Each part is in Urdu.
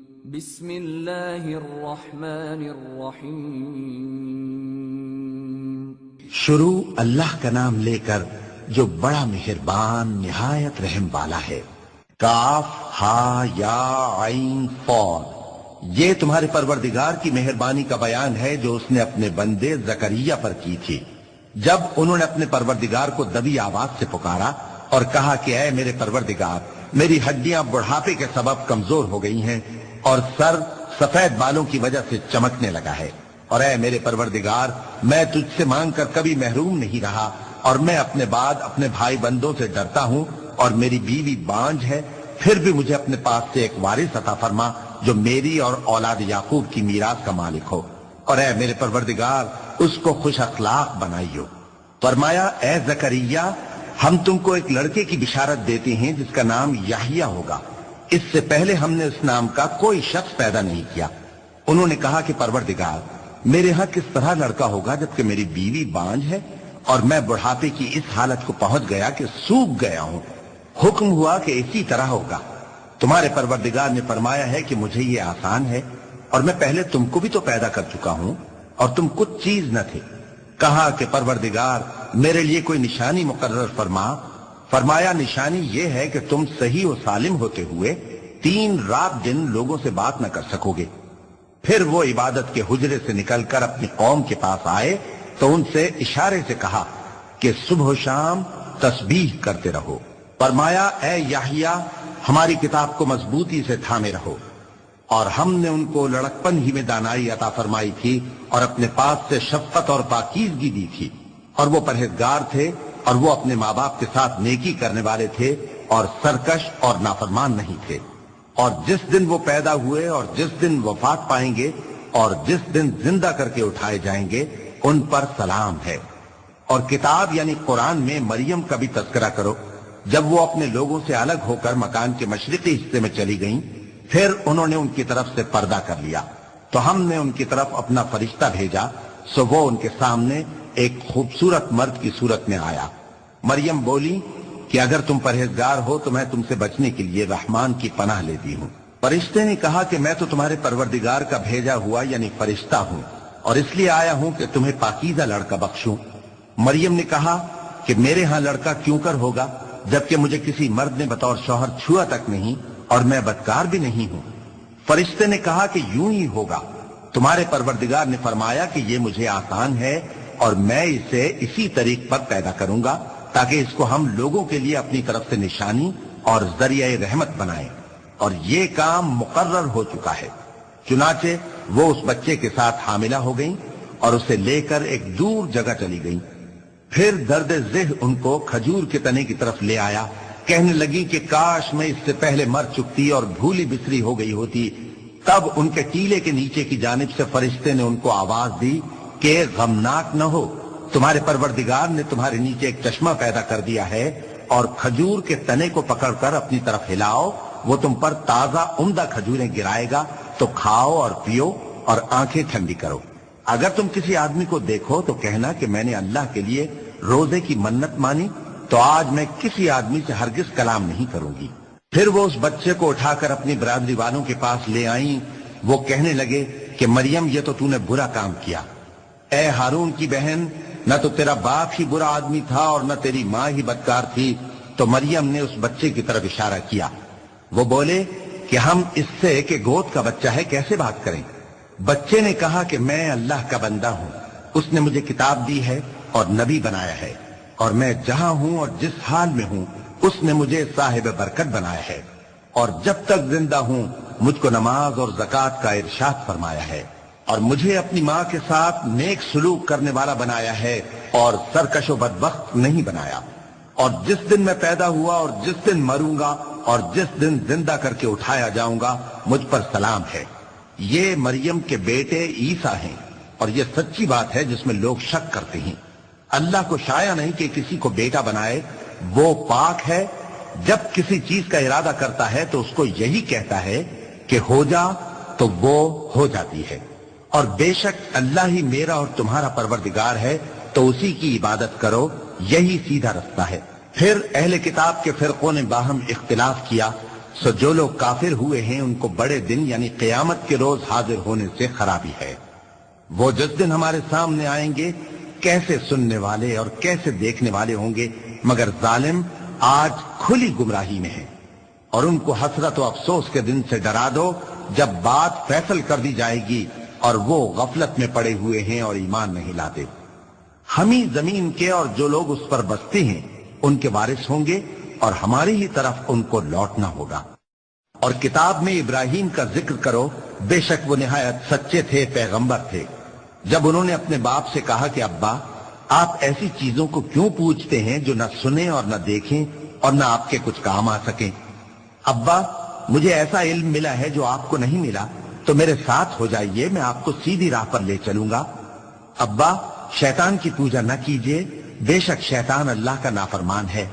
بسم اللہ الرحمن الرحیم۔ شروع اللہ کا نام لے کر جو بڑا مہربان نہایت رحم والا ہے۔ کاف ہا یا عین صاد، یہ تمہارے پروردگار کی مہربانی کا بیان ہے جو اس نے اپنے بندے زکریا پر کی تھی جب انہوں نے اپنے پروردگار کو دبی آواز سے پکارا اور کہا کہ اے میرے پروردگار، میری ہڈیاں بڑھاپے کے سبب کمزور ہو گئی ہیں اور سر سفید بالوں کی وجہ سے چمکنے لگا ہے، اور اے میرے پروردگار، میں تجھ سے مانگ کر کبھی محروم نہیں رہا، اور میں اپنے بعد اپنے بھائی بندوں سے ڈرتا ہوں، اور میری بیوی بانج ہے، پھر بھی مجھے اپنے پاس سے ایک وارث عطا فرما جو میری اور اولاد یعقوب کی میراث کا مالک ہو، اور اے میرے پروردگار، اس کو خوش اخلاق بنائیو۔ فرمایا اے زکریا، ہم تم کو ایک لڑکے کی بشارت دیتے ہیں جس کا نام یحییٰ ہوگا، اس سے پہلے ہم نے اس نام کا کوئی شخص پیدا نہیں کیا۔ انہوں نے کہا کہ پروردگار، میرے ہاں کس طرح لڑکا ہوگا جبکہ میری بیوی بانج ہے اور میں بڑھاپے کی اس حالت کو پہنچ گیا کہ سوکھ گیا ہوں؟ حکم ہوا کہ اسی طرح ہوگا۔ تمہارے پروردگار نے فرمایا ہے کہ مجھے یہ آسان ہے، اور میں پہلے تم کو بھی تو پیدا کر چکا ہوں اور تم کچھ چیز نہ تھے۔ کہا کہ پروردگار، میرے لیے کوئی نشانی مقرر فرما۔ فرمایا نشانی یہ ہے کہ تم صحیح و سالم ہوتے ہوئے 3 رات دن لوگوں سے بات نہ کر سکو گے۔ پھر وہ عبادت کے حجرے سے نکل کر اپنی قوم کے پاس آئے تو ان سے اشارے سے کہا کہ صبح و شام تسبیح کرتے رہو۔ فرمایا اے یحییٰ، ہماری کتاب کو مضبوطی سے تھامے رہو، اور ہم نے ان کو لڑکپن ہی میں دانائی عطا فرمائی تھی اور اپنے پاس سے شفقت اور پاکیزگی دی تھی، اور وہ پرہیزگار تھے، اور وہ اپنے ماں باپ کے ساتھ نیکی کرنے والے تھے اور سرکش اور نافرمان نہیں تھے۔ اور جس دن وہ پیدا ہوئے اور جس دن وفات پائیں گے اور جس دن زندہ کر کے اٹھائے جائیں گے ان پر سلام ہے۔ اور کتاب یعنی قرآن میں مریم کا بھی تذکرہ کرو، جب وہ اپنے لوگوں سے الگ ہو کر مکان کے مشرقی حصے میں چلی گئیں، پھر انہوں نے ان کی طرف سے پردہ کر لیا تو ہم نے ان کی طرف اپنا فرشتہ بھیجا، سو وہ ان کے سامنے ایک خوبصورت مرد کی صورت میں آیا۔ مریم بولی کہ اگر تم پرہیزگار ہو تو میں تم سے بچنے کے لیے رحمان کی پناہ لیتی ہوں۔ فرشتے نے کہا کہ میں تو تمہارے پروردگار کا بھیجا ہوا یعنی فرشتہ ہوں، اور اس لیے آیا ہوں کہ تمہیں پاکیزہ لڑکا بخشوں۔ مریم نے کہا کہ میرے ہاں لڑکا کیوں کر ہوگا جبکہ مجھے کسی مرد نے بطور شوہر چھوا تک نہیں اور میں بدکار بھی نہیں ہوں۔ فرشتے نے کہا کہ یوں ہی ہوگا۔ تمہارے پروردگار نے فرمایا کہ یہ مجھے آسان ہے اور میں اسے اسی طریق پر پیدا کروں گا تاکہ اس کو ہم لوگوں کے لیے اپنی طرف سے نشانی اور ذریعہ رحمت بنائیں، اور یہ کام مقرر ہو چکا ہے۔ چنانچہ وہ اس بچے کے ساتھ حاملہ ہو گئیں اور اسے لے کر ایک دور جگہ چلی گئیں۔ پھر درد ذہ ان کو کھجور کے تنے کی طرف لے آیا، کہنے لگی کہ کاش میں اس سے پہلے مر چکتی اور بھولی بسری ہو گئی ہوتی۔ تب ان کے ٹیلے کے نیچے کی جانب سے فرشتے نے ان کو آواز دی کہ غمناک نہ ہو، تمہارے پروردگار نے تمہارے نیچے ایک چشمہ پیدا کر دیا ہے، اور کھجور کے تنے کو پکڑ کر اپنی طرف ہلاؤ، وہ تم پر تازہ عمدہ کھجوریں گرائے گا، تو کھاؤ اور پیو اور آنکھیں ٹھنڈی کرو۔ اگر تم کسی آدمی کو دیکھو تو کہنا کہ میں نے اللہ کے لیے روزے کی منت مانی، تو آج میں کسی آدمی سے ہرگز کلام نہیں کروں گی۔ پھر وہ اس بچے کو اٹھا کر اپنی برادری والوں کے پاس لے آئیں۔ وہ کہنے لگے کہ مریم، یہ تو نے برا کام کیا۔ اے ہارون کی بہن، نہ تو تیرا باپ ہی برا آدمی تھا اور نہ تیری ماں ہی بدکار تھی۔ تو مریم نے اس بچے کی طرف اشارہ کیا۔ وہ بولے کہ ہم اس سے کہ گود کا بچہ ہے کیسے بات کریں؟ بچے نے کہا کہ میں اللہ کا بندہ ہوں، اس نے مجھے کتاب دی ہے اور نبی بنایا ہے، اور میں جہاں ہوں اور جس حال میں ہوں اس نے مجھے صاحب برکت بنایا ہے، اور جب تک زندہ ہوں مجھ کو نماز اور زکوٰۃ کا ارشاد فرمایا ہے، اور مجھے اپنی ماں کے ساتھ نیک سلوک کرنے والا بنایا ہے اور سرکش و بدبخت نہیں بنایا، اور جس دن میں پیدا ہوا اور جس دن مروں گا اور جس دن زندہ کر کے اٹھایا جاؤں گا مجھ پر سلام ہے۔ یہ مریم کے بیٹے عیسیٰ ہیں، اور یہ سچی بات ہے جس میں لوگ شک کرتے ہیں۔ اللہ کو شایع نہیں کہ کسی کو بیٹا بنائے، وہ پاک ہے، جب کسی چیز کا ارادہ کرتا ہے تو اس کو یہی کہتا ہے کہ ہو جا تو وہ ہو جاتی ہے، اور بے شک اللہ ہی میرا اور تمہارا پروردگار ہے، تو اسی کی عبادت کرو، یہی سیدھا رستہ ہے۔ پھر اہل کتاب کے فرقوں نے باہم اختلاف کیا سو جو لوگ کافر ہوئے ہیں ان کو بڑے دن یعنی قیامت کے روز حاضر ہونے سے خرابی ہے۔ وہ جس دن ہمارے سامنے آئیں گے کیسے سننے والے اور کیسے دیکھنے والے ہوں گے، مگر ظالم آج کھلی گمراہی میں ہیں۔ اور ان کو حسرت و افسوس کے دن سے ڈرا دو جب بات فیصل کر دی جائے گی اور وہ غفلت میں پڑے ہوئے ہیں اور ایمان نہیں لاتے۔ ہم ہی زمین کے اور جو لوگ اس پر بستے ہیں ان کے وارث ہوں گے اور ہماری ہی طرف ان کو لوٹنا ہوگا۔ اور کتاب میں ابراہیم کا ذکر کرو، بے شک وہ نہایت سچے تھے، پیغمبر تھے۔ جب انہوں نے اپنے باپ سے کہا کہ ابا آپ ایسی چیزوں کو کیوں پوچھتے ہیں جو نہ سنیں اور نہ دیکھیں اور نہ آپ کے کچھ کام آ سکیں؟ ابا مجھے ایسا علم ملا ہے جو آپ کو نہیں ملا، تو میرے ساتھ ہو جائیے، میں آپ کو سیدھی راہ پر لے چلوں گا۔ ابا شیطان کی پوجا نہ کیجیے، بے شک شیطان اللہ کا نافرمان ہے۔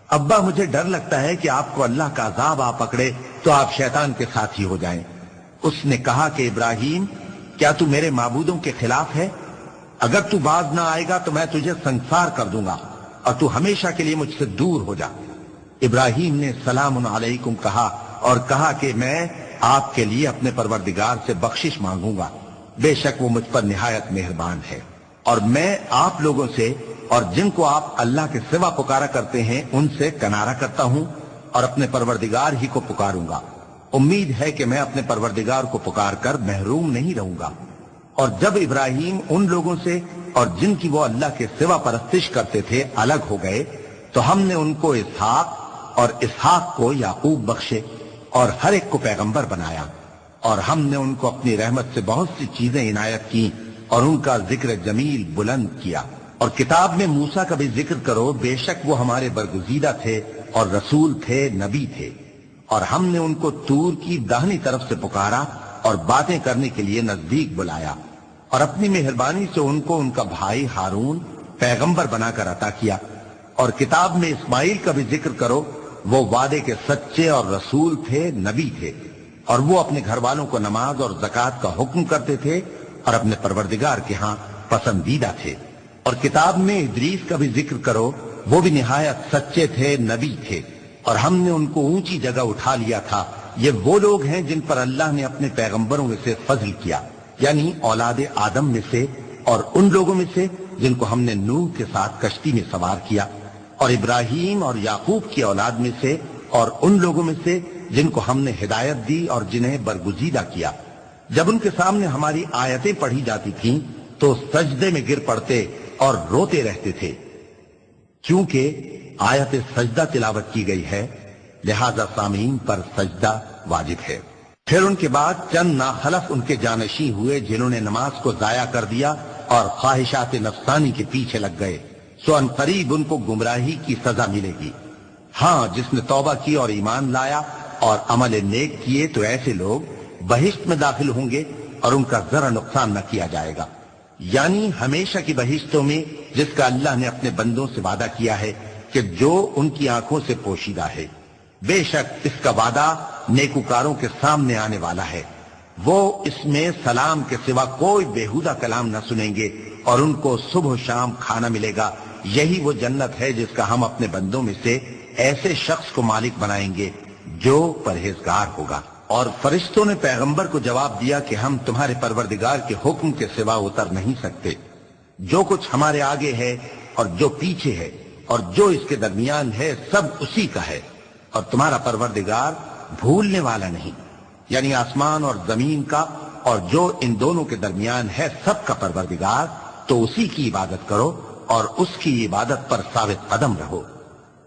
ابا مجھے ڈر لگتا ہے کہ آپ کو اللہ کا عذاب آ پکڑے تو آپ شیطان کے ساتھی ہو جائیں۔ اس نے کہا کہ ابراہیم کیا تو میرے معبودوں کے خلاف ہے؟ اگر تو باز نہ آئے گا تو میں تجھے سنسار کر دوں گا اور تو ہمیشہ کے لیے مجھ سے دور ہو جا۔ ابراہیم نے سلام علیکم کہا اور کہا کہ میں آپ کے لیے اپنے پروردگار سے بخشش مانگوں گا، بے شک وہ مجھ پر نہایت مہربان ہے۔ اور میں آپ لوگوں سے اور جن کو آپ اللہ کے سوا پکارا کرتے ہیں ان سے کنارہ کرتا ہوں اور اپنے پروردگار ہی کو پکاروں گا۔ امید ہے کہ میں اپنے پروردگار کو پکار کر محروم نہیں رہوں گا۔ اور جب ابراہیم ان لوگوں سے اور جن کی وہ اللہ کے سوا پرستش کرتے تھے الگ ہو گئے تو ہم نے ان کو اسحاق اور اسحاق کو یعقوب بخشے اور ہر ایک کو پیغمبر بنایا، اور ہم نے ان کو اپنی رحمت سے بہت سی چیزیں عنایت کی اور ان کا ذکر جمیل بلند کیا۔ اور کتاب میں موسیٰ کا بھی ذکر کرو، بے شک وہ ہمارے برگزیدہ تھے اور رسول تھے، نبی تھے۔ اور ہم نے ان کو طور کی داہنی طرف سے پکارا اور باتیں کرنے کے لیے نزدیک بلایا، اور اپنی مہربانی سے ان کو ان کا بھائی ہارون پیغمبر بنا کر عطا کیا۔ اور کتاب میں اسماعیل کا بھی ذکر کرو، وہ وعدے کے سچے اور رسول تھے، نبی تھے، اور وہ اپنے گھر والوں کو نماز اور زکوٰۃ کا حکم کرتے تھے اور اپنے پروردگار کے ہاں پسندیدہ تھے۔ اور کتاب میں ادریس کا بھی ذکر کرو، وہ بھی نہایت سچے تھے، نبی تھے، اور ہم نے ان کو اونچی جگہ اٹھا لیا تھا۔ یہ وہ لوگ ہیں جن پر اللہ نے اپنے پیغمبروں میں سے فضل کیا، یعنی اولاد آدم میں سے، اور ان لوگوں میں سے جن کو ہم نے نوح کے ساتھ کشتی میں سوار کیا، اور ابراہیم اور یعقوب کی اولاد میں سے، اور ان لوگوں میں سے جن کو ہم نے ہدایت دی اور جنہیں برگزیدہ کیا۔ جب ان کے سامنے ہماری آیتیں پڑھی جاتی تھیں تو سجدے میں گر پڑتے اور روتے رہتے تھے، کیونکہ آیت سجدہ تلاوت کی گئی ہے، لہذا سامعین پر سجدہ واجب ہے۔ پھر ان کے بعد چند ناخلف ان کے جانشین ہوئے جنہوں نے نماز کو ضائع کر دیا اور خواہشات نفسانی کے پیچھے لگ گئے، سو ان قریب ان کو گمراہی کی سزا ملے گی۔ ہاں جس نے توبہ کی اور ایمان لایا اور عمل نیک کیے تو ایسے لوگ بہشت میں داخل ہوں گے اور ان کا ذرا نقصان نہ کیا جائے گا، یعنی ہمیشہ کی بہشتوں میں جس کا اللہ نے اپنے بندوں سے وعدہ کیا ہے کہ جو ان کی آنکھوں سے پوشیدہ ہے۔ بے شک اس کا وعدہ نیکوکاروں کے سامنے آنے والا ہے، وہ اس میں سلام کے سوا کوئی بیہودہ کلام نہ سنیں گے اور ان کو صبح و شام کھانا ملے گا۔ یہی وہ جنت ہے جس کا ہم اپنے بندوں میں سے ایسے شخص کو مالک بنائیں گے جو پرہیزگار ہوگا۔ اور فرشتوں نے پیغمبر کو جواب دیا کہ ہم تمہارے پروردگار کے حکم کے سوا اتر نہیں سکتے، جو کچھ ہمارے آگے ہے اور جو پیچھے ہے اور جو اس کے درمیان ہے سب اسی کا ہے، اور تمہارا پروردگار بھولنے والا نہیں، یعنی آسمان اور زمین کا اور جو ان دونوں کے درمیان ہے سب کا پروردگار، تو اسی کی عبادت کرو اور اس کی عبادت پر ثابت قدم رہو۔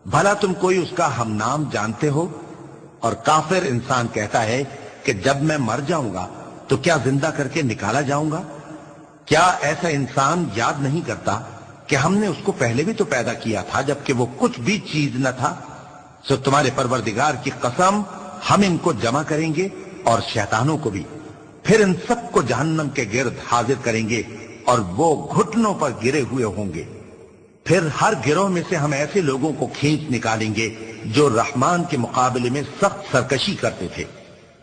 بھلا تم کوئی اس کا ہم نام جانتے ہو؟ اور کافر انسان کہتا ہے کہ جب میں مر جاؤں گا تو کیا زندہ کر کے نکالا جاؤں گا؟ کیا ایسا انسان یاد نہیں کرتا کہ ہم نے اس کو پہلے بھی تو پیدا کیا تھا جبکہ وہ کچھ بھی چیز نہ تھا؟ سو تمہارے پروردگار کی قسم ہم ان کو جمع کریں گے اور شیطانوں کو بھی، پھر ان سب کو جہنم کے گرد حاضر کریں گے اور وہ گھٹنوں پر گرے ہوئے ہوں گے۔ پھر ہر گروہ میں سے ہم ایسے لوگوں کو کھینچ نکالیں گے جو رحمان کے مقابلے میں سخت سرکشی کرتے تھے،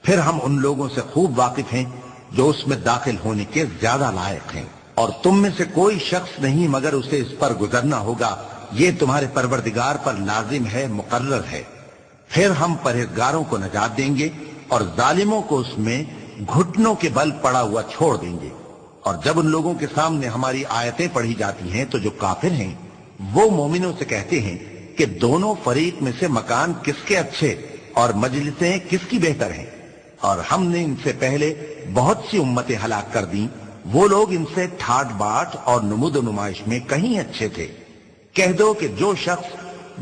پھر ہم ان لوگوں سے خوب واقف ہیں جو اس میں داخل ہونے کے زیادہ لائق ہیں، اور تم میں سے کوئی شخص نہیں مگر اسے اس پر گزرنا ہوگا، یہ تمہارے پروردگار پر لازم ہے، مقرر ہے۔ پھر ہم پرہیزگاروں کو نجات دیں گے اور ظالموں کو اس میں گھٹنوں کے بل پڑا ہوا چھوڑ دیں گے۔ اور جب ان لوگوں کے سامنے ہماری آیتیں پڑھی جاتی ہیں تو جو کافر ہیں وہ مومنوں سے کہتے ہیں کہ دونوں فریق میں سے مکان کس کے اچھے اور مجلسیں کس کی بہتر ہیں، اور ہم نے ان سے پہلے بہت سی امتیں ہلاک کر دیں، وہ لوگ ان سے ٹھاٹ باٹ اور نمود و نمائش میں کہیں اچھے تھے۔ کہہ دو کہ جو شخص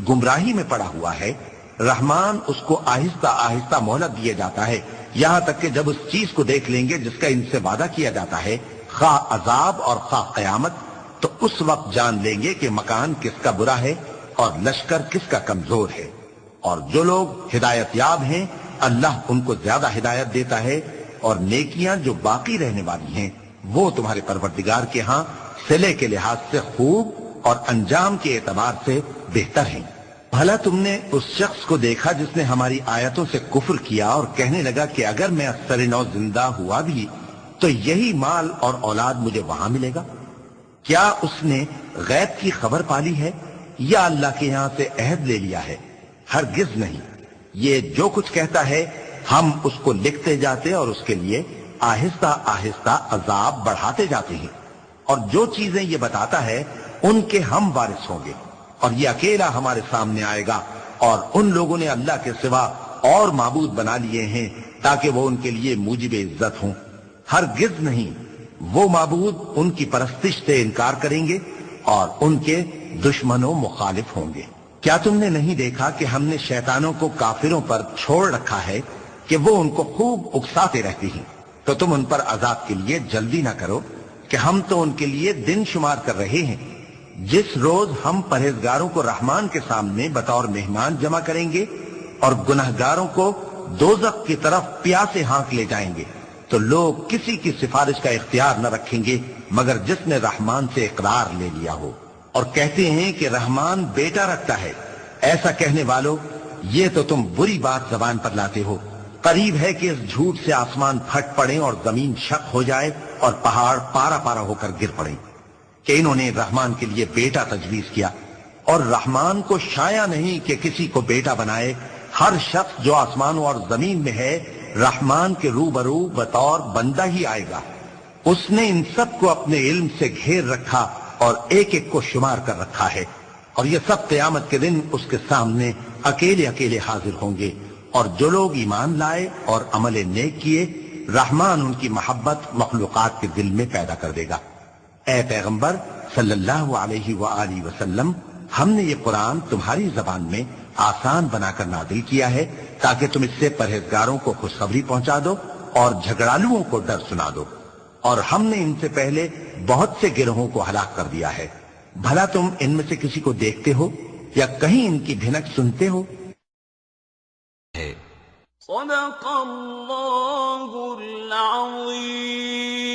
گمراہی میں پڑا ہوا ہے رحمان اس کو آہستہ آہستہ مہلت دیا جاتا ہے، یہاں تک کہ جب اس چیز کو دیکھ لیں گے جس کا ان سے وعدہ کیا جاتا ہے، خواہ عذاب اور خواہ قیامت، تو اس وقت جان لیں گے کہ مکان کس کا برا ہے اور لشکر کس کا کمزور ہے۔ اور جو لوگ ہدایت یاب ہیں اللہ ان کو زیادہ ہدایت دیتا ہے، اور نیکیاں جو باقی رہنے والی ہیں وہ تمہارے پروردگار کے ہاں صلے کے لحاظ سے خوب اور انجام کے اعتبار سے بہتر ہیں۔ بھلا تم نے اس شخص کو دیکھا جس نے ہماری آیتوں سے کفر کیا اور کہنے لگا کہ اگر میں اثر نو زندہ ہوا بھی تو یہی مال اور اولاد مجھے وہاں ملے گا؟ کیا اس نے غیب کی خبر پالی ہے یا اللہ کے یہاں سے عہد لے لیا ہے؟ ہرگز نہیں، یہ جو کچھ کہتا ہے ہم اس کو لکھتے جاتے اور اس کے لیے آہستہ آہستہ عذاب بڑھاتے جاتے ہیں، اور جو چیزیں یہ بتاتا ہے ان کے ہم وارث ہوں گے، اور یہ اکیلا ہمارے سامنے آئے گا، اور ان لوگوں نے اللہ کے سوا اور معبود بنا لیے ہیں تاکہ وہ ان کے لیے موجب عزت ہوں۔ ہرگز نہیں، وہ معبود ان کی پرستش سے انکار کریں گے اور ان کے دشمن و مخالف ہوں گے۔ کیا تم نے نہیں دیکھا کہ ہم نے شیطانوں کو کافروں پر چھوڑ رکھا ہے کہ وہ ان کو خوب اکساتے رہتے ہیں؟ تو تم ان پر عذاب کے لیے جلدی نہ کرو کہ ہم تو ان کے لیے دن شمار کر رہے ہیں۔ جس روز ہم پرہیزگاروں کو رحمان کے سامنے بطور مہمان جمع کریں گے اور گناہگاروں کو دوزخ کی طرف پیاسے ہانک لے جائیں گے، تو لوگ کسی کی سفارش کا اختیار نہ رکھیں گے مگر جس نے رحمان سے اقرار لے لیا ہو، اور کہتے ہیں کہ رحمان بیٹا رکھتا ہے۔ ایسا کہنے والوں، یہ تو تم بری بات زبان پر لاتے ہو۔ قریب ہے کہ اس جھوٹ سے آسمان پھٹ پڑیں اور زمین شق ہو جائے اور پہاڑ پارا پارا ہو کر گر پڑیں کہ انہوں نے رحمان کے لیے بیٹا تجویز کیا، اور رحمان کو شایع نہیں کہ کسی کو بیٹا بنائے۔ ہر شخص جو آسمانوں اور زمین میں ہے رحمان کے روبرو بطور بندہ ہی آئے گا۔ اس نے ان سب کو اپنے علم سے گھیر رکھا اور ایک ایک کو شمار کر رکھا ہے، اور یہ سب قیامت کے دن اس کے سامنے اکیلے اکیلے حاضر ہوں گے۔ اور جو لوگ ایمان لائے اور عمل نیک کیے رحمان ان کی محبت مخلوقات کے دل میں پیدا کر دے گا۔ اے پیغمبر صلی اللہ علیہ وآلہ وسلم، ہم نے یہ قرآن تمہاری زبان میں آسان بنا کر نازل کیا ہے تاکہ تم اس سے پرہیزگاروں کو خوشخبری پہنچا دو اور جھگڑالوؤں کو ڈر سنا دو، اور ہم نے ان سے پہلے بہت سے گروہوں کو ہلاک کر دیا ہے۔ بھلا تم ان میں سے کسی کو دیکھتے ہو یا کہیں ان کی بھنک سنتے ہو؟ صدق اللہ العظیم۔